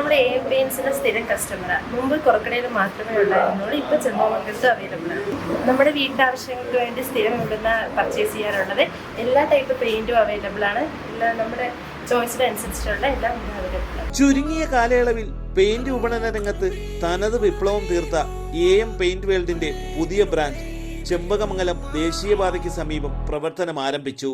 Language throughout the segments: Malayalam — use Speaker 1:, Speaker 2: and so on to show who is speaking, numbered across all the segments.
Speaker 1: നമ്മുടെ AM പെയിൻസിന്റെ സ്ഥിരം കസ്റ്റമറാണ്. മുമ്പ് കുറക്കടയിൽ മാത്രമേ ഉണ്ടായിരുന്നുള്ളൂ, ഇപ്പോൾ ചെമ്പകമംഗലത്ത് അവൈലബിൾ ആണ്. നമ്മുടെ വീട്ടാവശ്യങ്ങൾക്ക് വേണ്ടി സ്ഥിരം കൊണ്ടുവന്ന പർച്ചേസ് ചെയ്യാറുള്ളത് എല്ലാ ടൈപ്പ് പെയിന്റും അവൈലബിൾ ആണ്. നമ്മുടെ ചോയ്സിനനുസരിച്ചുള്ള എല്ലാം അവൈലബിൾ ആണ്.
Speaker 2: ചുരുങ്ങിയ കാലയളവിൽ പെയിന്റ് വിപണന രംഗത്ത് തനത് വിപ്ലവം തീർത്ത AM പെയിന്റ് വേൾഡിന്റെ പുതിയ ബ്രാൻഡ് ചെമ്പകമംഗലം ദേശീയപാതയ്ക്ക് സമീപം പ്രവർത്തനം ആരംഭിച്ചു.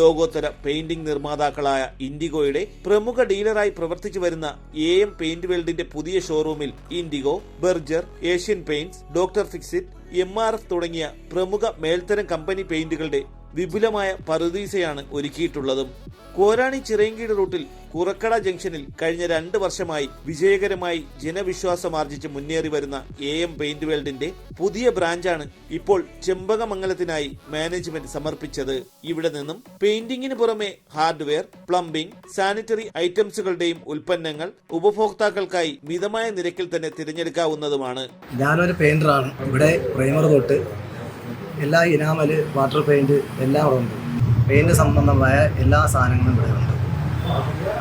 Speaker 2: ലോകോത്തര പെയിന്റിംഗ് നിർമ്മാതാക്കളായ ഇൻഡിഗോയുടെ പ്രമുഖ ഡീലറായി പ്രവർത്തിച്ചു വരുന്ന AM പെയിന്റ് വേൾഡിന്റെ പുതിയ ഷോറൂമിൽ IndiGo, Berger, Asian paints, doctor Fixit, MRF തുടങ്ങിയ പ്രമുഖ മേൽത്തരം കമ്പനി പെയിന്റുകളുടെ വിപുലമായ പറുദീസയാണ് ഒരുക്കിയിട്ടുള്ളതും. കോരാണി ചിറയൻകീഴ് റൂട്ടിൽ കുറക്കട ജംഗ്ഷനിൽ കഴിഞ്ഞ 2 വർഷമായി വിജയകരമായി ജനവിശ്വാസമാർജിച്ച് മുന്നേറി വരുന്ന AM പെയിന്റ് വേൾഡിന്റെ പുതിയ ബ്രാഞ്ചാണ് ഇപ്പോൾ ചെമ്പകമംഗലത്തിനായി മാനേജ്മെന്റ് സമർപ്പിച്ചത്. ഇവിടെ നിന്നും പെയിന്റിങ്ങിന് പുറമെ ഹാർഡ്വെയർ, പ്ലംബിംഗ്, സാനിറ്ററി ഐറ്റംസുകളുടെയും ഉൽപ്പന്നങ്ങൾ ഉപഭോക്താക്കൾക്കായി മിതമായ നിരക്കിൽ തന്നെ തിരഞ്ഞെടുക്കാവുന്നതുമാണ്.
Speaker 3: ഞാനൊരു പെയിന്ററാണ്. ഇവിടെ പ്രൈമർ തൊട്ട് എല്ലാ ഇനാമൽ, വാട്ടർ പെയിന്റ് എല്ലാം ഉണ്ട്. പെയിന്റ് സംബന്ധമായ എല്ലാ സാധനങ്ങളും ഇവിടെ ഉണ്ട്.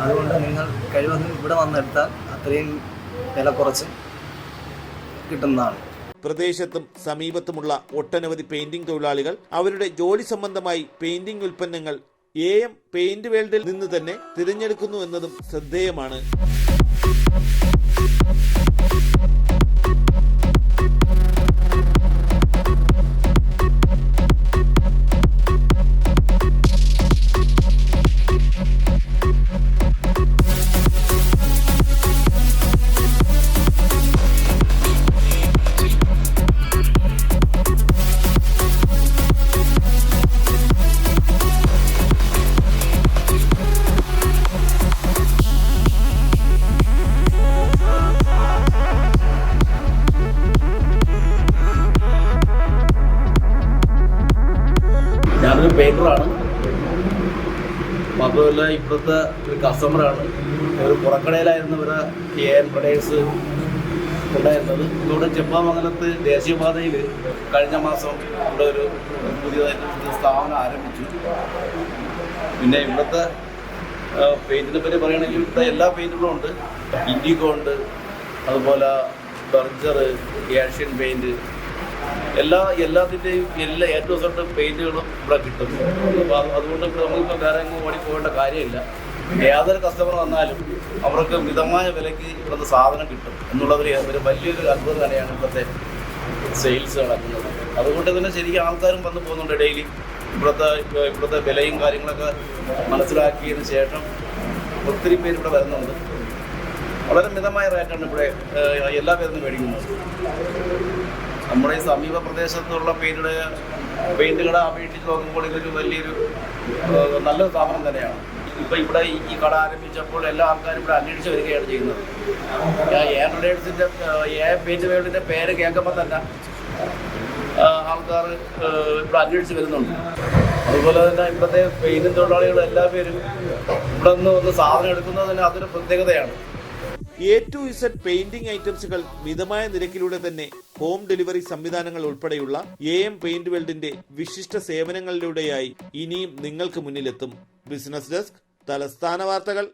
Speaker 3: അതുകൊണ്ട് നിങ്ങൾ കഴിവതും ഇവിടെ വന്നെടുത്താൽ അത്രയും വില കുറച്ച് കിട്ടുന്നതാണ്.
Speaker 2: പ്രദേശത്തും സമീപത്തുമുള്ള ഒട്ടനവധി പെയിന്റിംഗ് തൊഴിലാളികൾ അവരുടെ ജോലി സംബന്ധമായി പെയിന്റിംഗ് ഉൽപ്പന്നങ്ങൾ AM പെയിന്റ് വേൾഡിൽ നിന്ന് തന്നെ തിരഞ്ഞെടുക്കുന്നു എന്നതും ശ്രദ്ധേയമാണ്.
Speaker 4: ഞാനൊരു പെയിന്ററാണ്. മാത്രമല്ല ഇപ്പോഴത്തെ ഒരു കസ്റ്റമറാണ്. ഒരു പുറക്കടയിലായിരുന്നു ഇവിടെ AM പ്രൊഡക്ട്സ് ഉണ്ടായിരുന്നത്. ഇവിടെ ചെമ്പകമംഗലത്ത് ദേശീയപാതയിൽ കഴിഞ്ഞ മാസം ഇവിടെ ഒരു പുതിയതായിട്ട് സ്ഥാപനം ആരംഭിച്ചു. പിന്നെ ഇവിടുത്തെ പെയിന്റിനെ പറ്റി പറയുകയാണെങ്കിൽ ഇവിടുത്തെ എല്ലാ പെയിന്റുകളും ഉണ്ട്. ഇൻഡിഗോ ഉണ്ട്, അതുപോലെ ബർജർ, ഏഷ്യൻ പെയിന്റ്, എല്ലാത്തിൻ്റെയും A to Z പെയിന്റുകളും ഇവിടെ കിട്ടും. അപ്പോൾ അതുകൊണ്ട് നമ്മളിപ്പോൾ വേറെ എങ്ങും ഓടിപ്പോകേണ്ട കാര്യമില്ല. ഏതൊരു കസ്റ്റമർ വന്നാലും അവർക്ക് മിതമായ വിലയ്ക്ക് ഇവിടുന്ന് സാധനം കിട്ടും എന്നുള്ളൊരു വലിയൊരു അത്ഭുതം തന്നെയാണ് ഇവിടുത്തെ സെയിൽസ് നടക്കുന്നത്. അതുകൊണ്ട് തന്നെ ശരിക്കും ആൾക്കാരും വന്ന് പോകുന്നുണ്ട് ഡെയിലി. ഇവിടുത്തെ വിലയും കാര്യങ്ങളൊക്കെ മനസ്സിലാക്കിയതിന് ശേഷം ഒത്തിരി പേര് ഇവിടെ വരുന്നുണ്ട്. വളരെ മിതമായ റേറ്റാണ് ഇവിടെ എല്ലാ പേരും മേടിക്കുന്നത്. നമ്മുടെ ഈ സമീപ പ്രദേശത്തുള്ള പെയിന്റുകളെ അപേക്ഷിച്ച് നോക്കുമ്പോൾ ഇതൊരു വലിയൊരു നല്ലൊരു സ്ഥാപനം തന്നെയാണ്. ഇപ്പോൾ ഇവിടെ ഈ കട ആരംഭിച്ചപ്പോൾ എല്ലാ ആൾക്കാരും ഇവിടെ അന്വേഷിച്ച് വരികയാണ് ചെയ്യുന്നത്. AM പ്രൊഡക്ട്സിൻ്റെ AM പെയിന്റ് വേൾഡിൻ്റെ പേര് കേൾക്കുമ്പോൾ തന്നെ ആൾക്കാർ ഇവിടെ അന്വേഷിച്ച് വരുന്നുണ്ട്. അതുപോലെ തന്നെ ഇവിടുത്തെ പെയിന്റ് തൊഴിലാളികൾ എല്ലാ പേരും ഇവിടെ നിന്ന് വന്ന് സാധനം എടുക്കുന്നത് തന്നെ അതൊരു പ്രത്യേകതയാണ്.
Speaker 2: A to Z പെയിന്റിംഗ് ഐറ്റംസുകൾ മിതമായ നിരക്കിലൂടെ തന്നെ ഹോം ഡെലിവറി സംവിധാനങ്ങൾ ഉൾപ്പെടെയുള്ള AM പെയിന്റ് വേൾഡിന്റെ വിശിഷ്ട സേവനങ്ങളിലൂടെയായി ഇനിയും നിങ്ങൾക്ക് മുന്നിലെത്തും. ബിസിനസ് ഡെസ്ക്, തലസ്ഥാന വാർത്തകൾ.